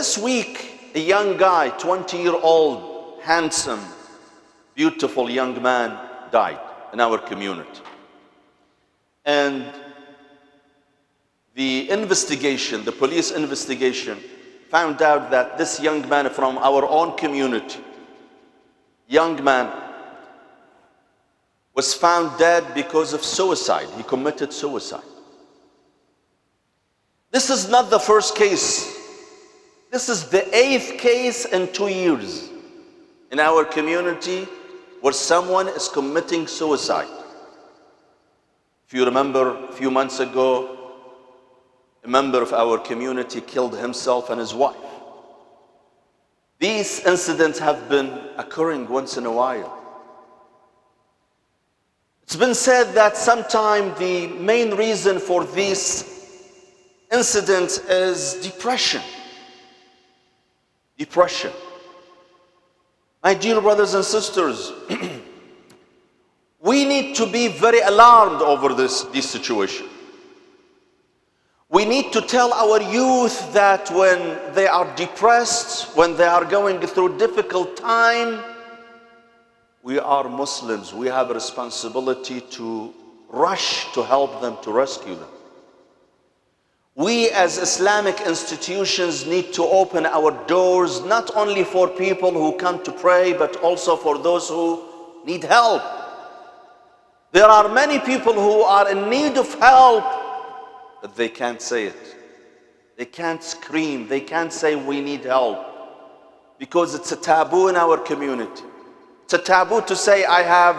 This week, a young guy, 20-year-old, handsome, beautiful young man died in our community. And the investigation, the police investigation, found out that this young man from our own community, young man, was found dead because of suicide. He committed suicide. This is not the first case. This is the 8th case in 2 years in our community where someone is committing suicide. If you remember, a few months ago, a member of our community killed himself and his wife. These incidents have been occurring once in a while. It's been said that sometimes the main reason for these incidents is depression. Depression. My dear brothers and sisters, we need to be very alarmed over this situation. We need to tell our youth that when they are depressed, when they are going through difficult time, we are Muslims. We have a responsibility to rush to help them, to rescue them. We as Islamic institutions need to open our doors not only for people who come to pray, but also for those who need help. There are many people who are in need of help, but they can't say it. They can't scream. They can't say we need help because it's a taboo in our community. It's a taboo to say I have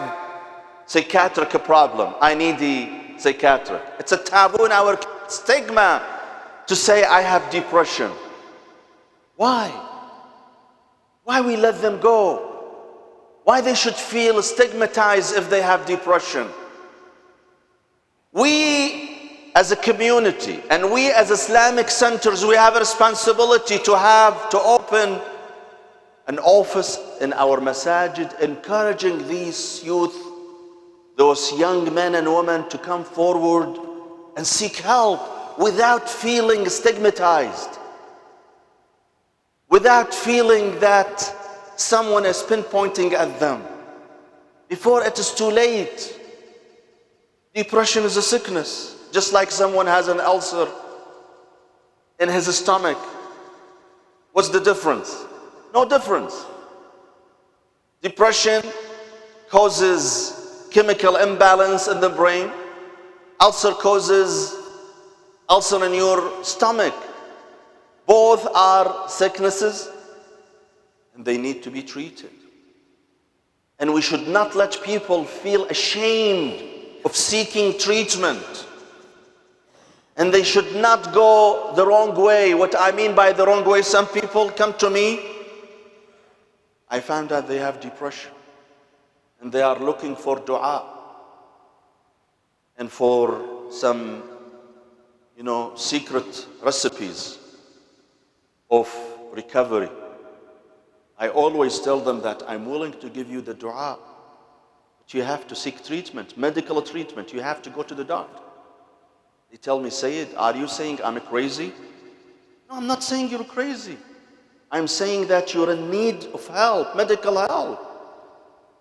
psychiatric problem. I need the psychiatric. It's a taboo in our stigma to say I have depression. Why? Why we let them go? Why they should feel stigmatized if they have depression? We as a community and we as Islamic centers, we have a responsibility to open an office in our masajid, encouraging these youth, those young men and women to come forward and seek help without feeling stigmatized, without feeling that someone is pinpointing at them before it is too late. Depression is a sickness, just like someone has an ulcer in his stomach. What's the difference? No difference. Depression causes chemical imbalance in the brain. Ulcer causes ulcer in your stomach. Both are sicknesses and they need to be treated. And we should not let people feel ashamed of seeking treatment. And they should not go the wrong way. What I mean by the wrong way, some people come to me, I found out they have depression and they are looking for dua and for some, secret recipes of recovery. I always tell them that I'm willing to give you the dua, but you have to seek treatment, medical treatment. You have to go to the doctor. They tell me, Sayyid, are you saying I'm crazy? No, I'm not saying you're crazy. I'm saying that you're in need of help, medical help.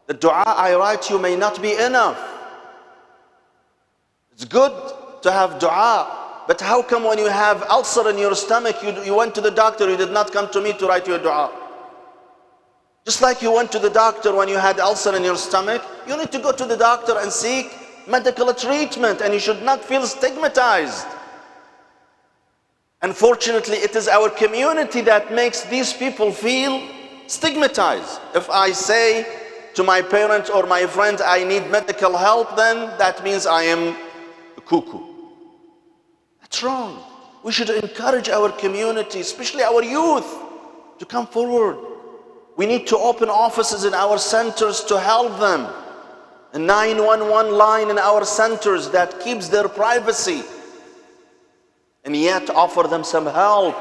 The dua I write you may not be enough. It's good to have dua, but how come when you have ulcer in your stomach, you went to the doctor, you did not come to me to write you a dua? Just like you went to the doctor when you had ulcer in your stomach, you need to go to the doctor and seek medical treatment, and you should not feel stigmatized. Unfortunately, it is our community that makes these people feel stigmatized. If I say to my parents or my friends, I need medical help, then that means I am a cuckoo. That's wrong. We should encourage our community, especially our youth, to come forward. We need to open offices in our centers to help them. A 911 line in our centers that keeps their privacy, and yet offer them some help.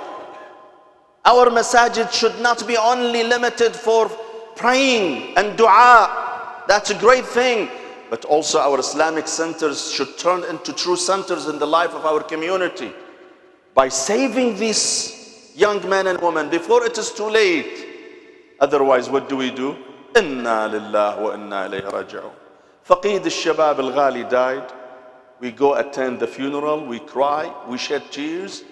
Our masajid should not be only limited for praying and dua. That's a great thing. But also our Islamic centers should turn into true centers in the life of our community by saving these young men and women before it is too late. Otherwise, what do? Inna lillah wa inna ilayhi raji'un. Faqid al-Shabab al-Ghali died. We go attend the funeral, we cry, we shed tears.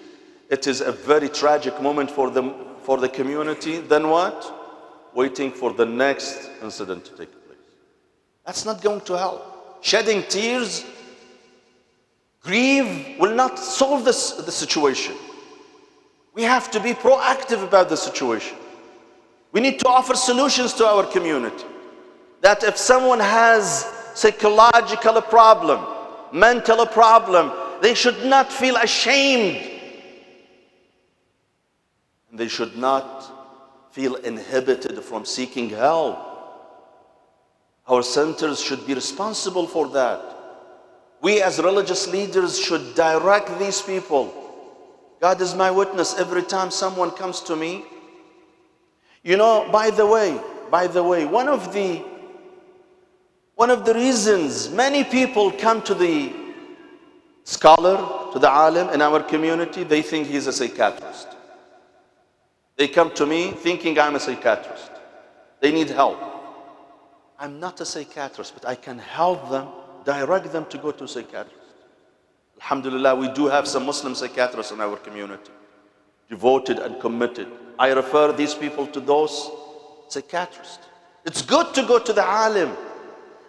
It is a very tragic moment for the community. Then what? Waiting for the next incident to take place. That's not going to help. Shedding tears, grieve will not solve the situation. We have to be proactive about the situation. We need to offer solutions to our community. That if someone has psychological problem, mental problem, they should not feel ashamed. And they should not feel inhibited from seeking help. Our centers should be responsible for that. We as religious leaders should direct these people. God is my witness. Every time someone comes to me, you know, by the way, one of the reasons many people come to the scholar, to the alim in our community, they think he's a psychiatrist. They come to me thinking I'm a psychiatrist. They need help. I'm not a psychiatrist, but I can help them, direct them to go to a psychiatrist. Alhamdulillah, we do have some Muslim psychiatrists in our community, devoted and committed. I refer these people to those psychiatrists. It's good to go to the alim,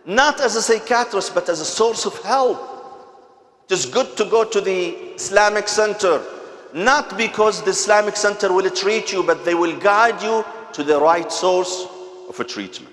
not as a psychiatrist, but as a source of help. It is good to go to the Islamic center, not because the Islamic center will treat you, but they will guide you to the right source of a treatment.